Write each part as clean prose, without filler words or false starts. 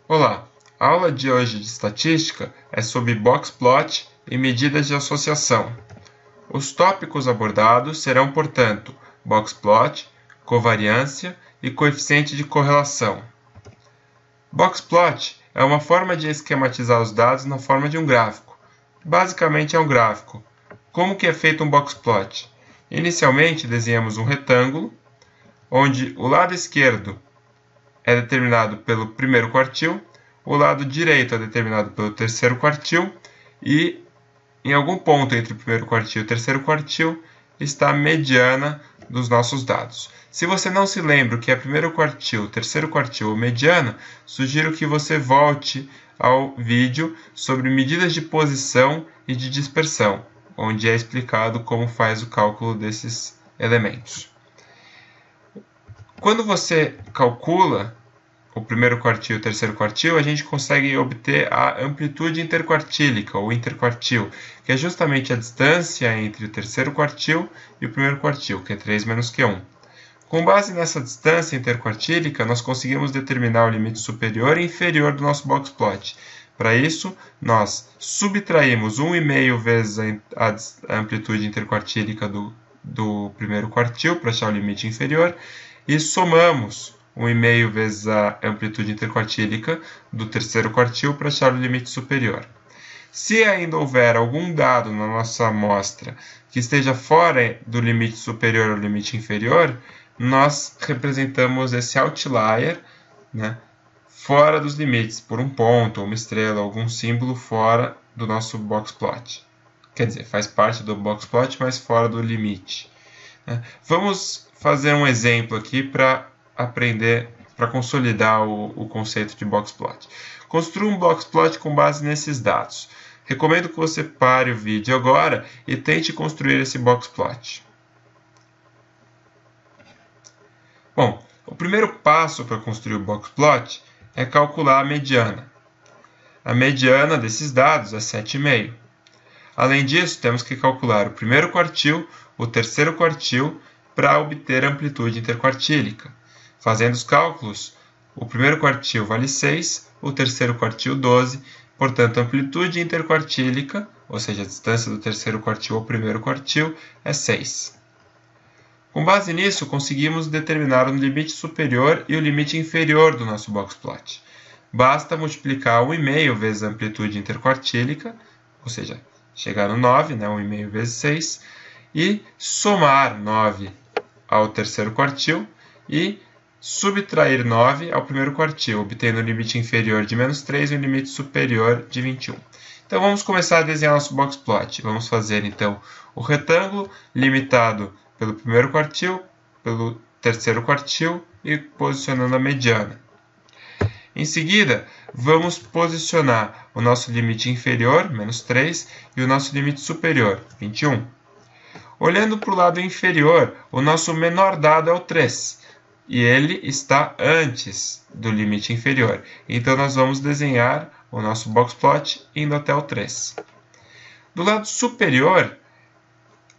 Olá, a aula de hoje de estatística é sobre boxplot e medidas de associação. Os tópicos abordados serão, portanto, boxplot, covariância e coeficiente de correlação. Boxplot é uma forma de esquematizar os dados na forma de um gráfico. Basicamente é um gráfico. Como que é feito um boxplot? Inicialmente desenhamos um retângulo, onde o lado esquerdo é determinado pelo primeiro quartil, o lado direito é determinado pelo terceiro quartil e em algum ponto entre o primeiro quartil e o terceiro quartil está a mediana dos nossos dados. Se você não se lembra o que é primeiro quartil, terceiro quartil ou mediana, sugiro que você volte ao vídeo sobre medidas de posição e de dispersão, onde é explicado como faz o cálculo desses elementos. Quando você calcula o primeiro quartil e o terceiro quartil, a gente consegue obter a amplitude interquartílica, ou interquartil, que é justamente a distância entre o terceiro quartil e o primeiro quartil, que é 3 menos Q1. Com base nessa distância interquartílica, nós conseguimos determinar o limite superior e inferior do nosso boxplot. Para isso, nós subtraímos 1,5 vezes a amplitude interquartílica do primeiro quartil para achar o limite inferior e somamos 1,5 vezes a amplitude interquartílica do terceiro quartil para achar o limite superior. Se ainda houver algum dado na nossa amostra que esteja fora do limite superior ou limite inferior, nós representamos esse outlier, fora dos limites, por um ponto, uma estrela, algum símbolo fora do nosso boxplot. Quer dizer, faz parte do boxplot, mas fora do limite. Vamos fazer um exemplo aqui para aprender, para consolidar o conceito de boxplot. Construa um boxplot com base nesses dados. Recomendo que você pare o vídeo agora e tente construir esse boxplot. Bom, o primeiro passo para construir o boxplot é calcular a mediana. A mediana desses dados é 7,5. Além disso, temos que calcular o primeiro quartil, o terceiro quartil, para obter a amplitude interquartílica. Fazendo os cálculos, o primeiro quartil vale 6, o terceiro quartil 12, portanto a amplitude interquartílica, ou seja, a distância do terceiro quartil ao primeiro quartil, é 6. Com base nisso, conseguimos determinar o limite superior e o limite inferior do nosso boxplot. Basta multiplicar 1,5 vezes a amplitude interquartílica, ou seja, chegar no 9, 1,5 vezes 6, e somar 9 ao terceiro quartil e subtrair 9 ao primeiro quartil, obtendo o limite inferior de menos 3 e o limite superior de 21. Então vamos começar a desenhar nosso boxplot. Vamos fazer então o retângulo limitado pelo primeiro quartil, pelo terceiro quartil e posicionando a mediana. Em seguida, vamos posicionar o nosso limite inferior, menos 3, e o nosso limite superior, 21. Olhando para o lado inferior, o nosso menor dado é o 3, e ele está antes do limite inferior. Então, nós vamos desenhar o nosso boxplot indo até o 3. Do lado superior,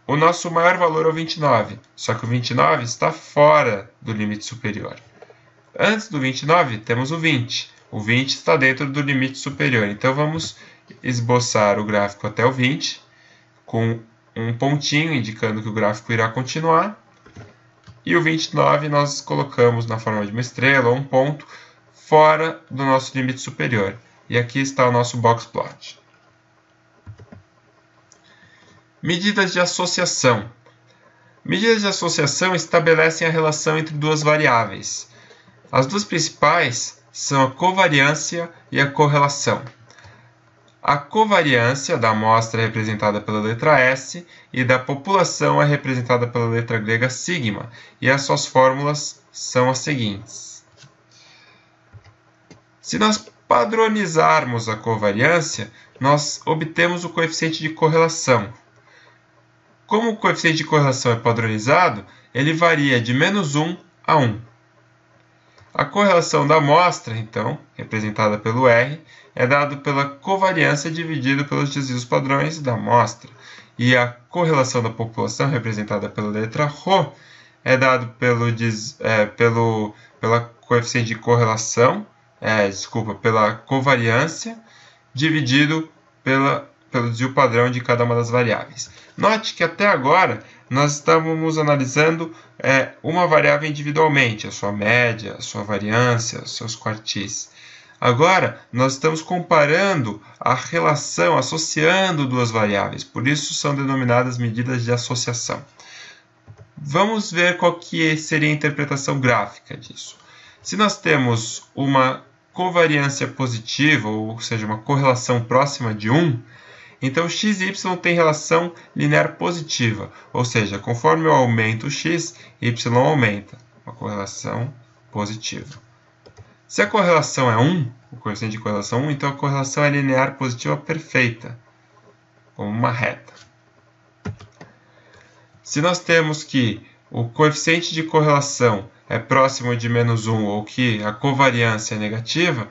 o nosso maior valor é o 29, só que o 29 está fora do limite superior. Antes do 29, temos o 20. O 20 está dentro do limite superior. Então, vamos esboçar o gráfico até o 20, com um pontinho indicando que o gráfico irá continuar. E o 29 nós colocamos na forma de uma estrela ou um ponto fora do nosso limite superior. E aqui está o nosso boxplot. Medidas de associação. Medidas de associação estabelecem a relação entre duas variáveis. As duas principais são a covariância e a correlação. A covariância da amostra é representada pela letra S e da população é representada pela letra grega sigma, e as suas fórmulas são as seguintes. Se nós padronizarmos a covariância, nós obtemos o coeficiente de correlação. Como o coeficiente de correlação é padronizado, ele varia de menos 1 a 1. A correlação da amostra, então, representada pelo R, é dado pela covariância dividido pelos desvios padrões da amostra. E a correlação da população, representada pela letra ρ, é dado pela coeficiente de correlação pela covariância dividido pelo desvio padrão de cada uma das variáveis. Note que até agora nós estávamos analisando uma variável individualmente, a sua média, a sua variância, os seus quartis. Agora, nós estamos comparando a relação, associando duas variáveis, por isso são denominadas medidas de associação. Vamos ver qual que seria a interpretação gráfica disso. Se nós temos uma covariância positiva, ou seja, uma correlação próxima de 1, então x e y tem relação linear positiva, ou seja, conforme eu aumento o x, y aumenta, uma correlação positiva. Se a correlação é 1, o coeficiente de correlação 1, então a correlação é linear positiva perfeita, como uma reta. Se nós temos que o coeficiente de correlação é próximo de menos 1 ou que a covariância é negativa,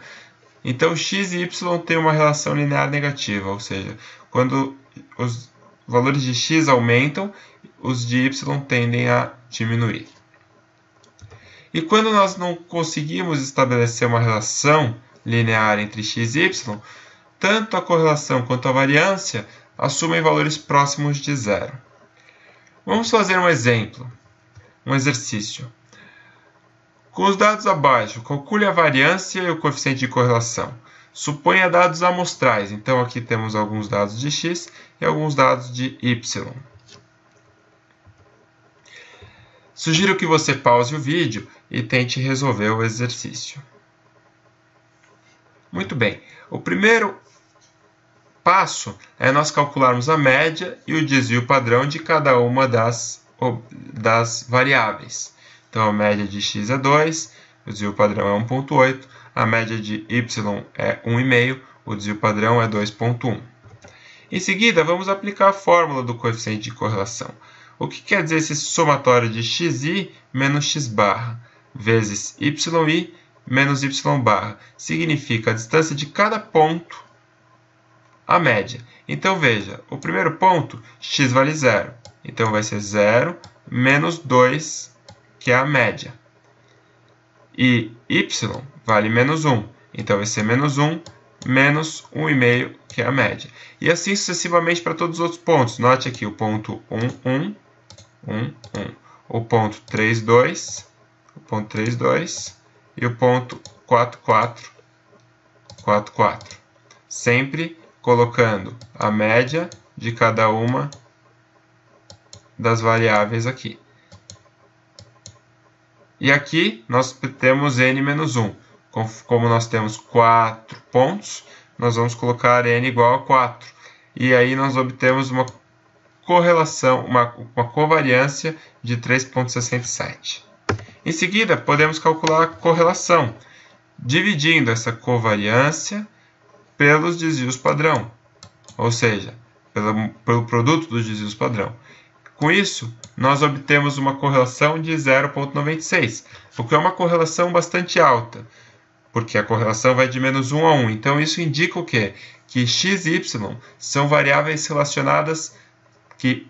então x e y têm uma relação linear negativa, ou seja, quando os valores de x aumentam, os de y tendem a diminuir. E quando nós não conseguimos estabelecer uma relação linear entre x e y, tanto a correlação quanto a variância assumem valores próximos de zero. Vamos fazer um exemplo, um exercício. Com os dados abaixo, calcule a variância e o coeficiente de correlação. Suponha dados amostrais, então aqui temos alguns dados de x e alguns dados de y. Sugiro que você pause o vídeo e tente resolver o exercício. Muito bem, o primeiro passo é nós calcularmos a média e o desvio padrão de cada uma das variáveis. Então, a média de x é 2, o desvio padrão é 1,8, a média de y é 1,5, o desvio padrão é 2,1. Em seguida, vamos aplicar a fórmula do coeficiente de correlação. O que quer dizer esse somatório de xi menos x barra vezes yi menos y barra? Significa a distância de cada ponto, a média. Então, veja, o primeiro ponto, x vale 0. Então, vai ser 0 menos 2, que é a média. E y vale menos 1. Então, vai ser menos 1 menos 1,5, que é a média. E assim sucessivamente para todos os outros pontos. Note aqui o ponto 1, 1. 1, 1. O ponto 3, 2, o ponto 3, 2 e o ponto 4, 4, 4, 4. Sempre colocando a média de cada uma das variáveis aqui. E aqui nós temos n menos 1. Como nós temos 4 pontos, nós vamos colocar n igual a 4. E aí nós obtemos uma correlação, uma covariância de 3,67. Em seguida, podemos calcular a correlação, dividindo essa covariância pelos desvios padrão, ou seja, pelo produto dos desvios padrão. Com isso, nós obtemos uma correlação de 0,96, o que é uma correlação bastante alta, porque a correlação vai de menos 1 a 1. Então, isso indica o quê? Que x e y são variáveis relacionadas que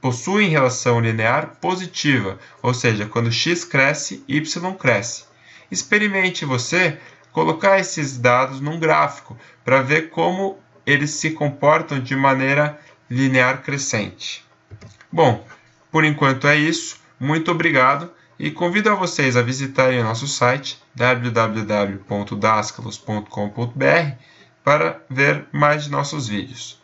possuem relação linear positiva, ou seja, quando x cresce, y cresce. Experimente você colocar esses dados num gráfico para ver como eles se comportam de maneira linear crescente. Bom, por enquanto é isso. Muito obrigado e convido a vocês a visitarem o nosso site www.dascalos.com.br para ver mais de nossos vídeos.